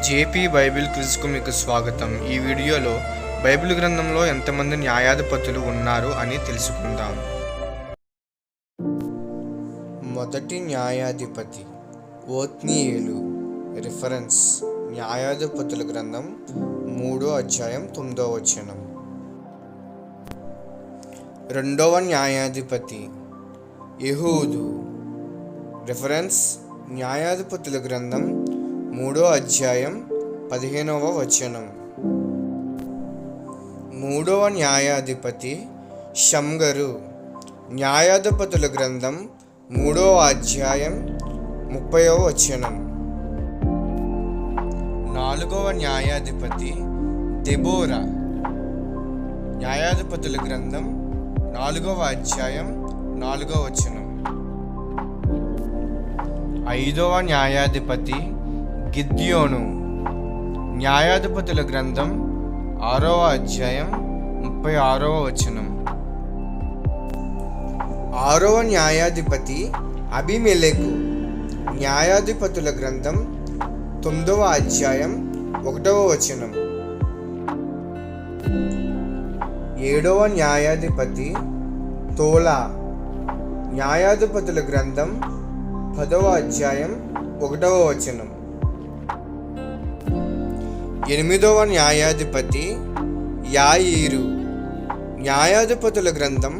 JP Bible క్విజ్కు మీకు స్వాగతం. ఈ వీడియోలో బైబిల్ గ్రంథంలో ఎంతమంది న్యాయాధిపతులు ఉన్నారు అని తెలుసుకుందాం. మొదటి న్యాయాధిపతి ఓత్నీయేలు. రిఫరెన్స్: న్యాయాధిపతుల గ్రంథం 3వ అధ్యాయం 9వ వచనం. రెండవ న్యాయాధిపతి యెహూదు. రిఫరెన్స్: న్యాయాధిపతుల గ్రంథం 3వ అధ్యాయం 15వ వచనం. మూడవ న్యాయాధిపతి షమ్గరు. న్యాయాధిపతుల గ్రంథం 3వ అధ్యాయం 30వ వచనం. నాలుగవ న్యాయాధిపతి దెబోరా. న్యాయాధిపతుల గ్రంథం 4వ అధ్యాయం 4వ వచనం. ఐదవ న్యాయాధిపతి గిద్యోను. న్యాయాధిపతుల గ్రంథం 6వ అధ్యాయం 36వ వచనం. ఆరవ న్యాయాధిపతి అబీమెలెకు. న్యాయాధిపతుల గ్రంథం 9వ అధ్యాయం 1వ వచనం. ఏడవ న్యాయాధిపతి తోలా. న్యాయాధిపతుల గ్రంథం 10వ అధ్యాయం 1వ వచనం. ఎనిమిదవ న్యాయాధిపతి యాయీరు. న్యాయాధిపతుల గ్రంథం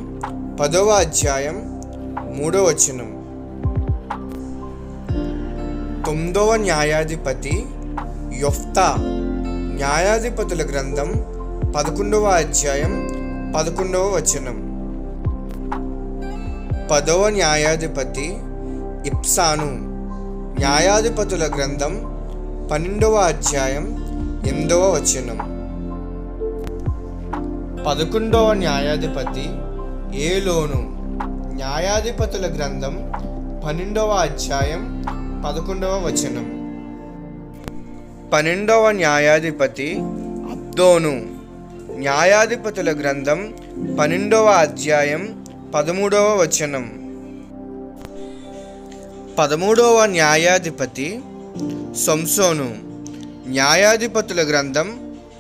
10వ అధ్యాయం 3వ వచనం. తొమ్మిదవ న్యాయాధిపతి యొఫ్తా. న్యాయాధిపతుల గ్రంథం 11వ అధ్యాయం 11వ వచనం. 10వ న్యాయాధిపతి ఇబ్సాను. న్యాయాధిపతుల గ్రంథం 12వ అధ్యాయం 8వ వచనం. 11వ న్యాయాధిపతి ఏలోను. న్యాయాధిపతుల గ్రంథం 12వ అధ్యాయం 11వ వచనం. 12వ న్యాయాధిపతి అబ్దోను. న్యాయాధిపతుల గ్రంథం 12వ అధ్యాయం 13వ వచనం. 13వ న్యాయాధిపతి సంసోను. న్యాయాధిపతుల గ్రంథం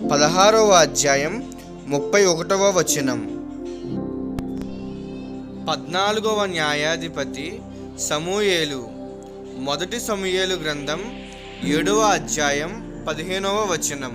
16వ అధ్యాయం 31వ వచనం. 14వ న్యాయాధిపతి సమూయేలు. మొదటి సమూయేలు గ్రంథం 7వ అధ్యాయం 15వ వచనం.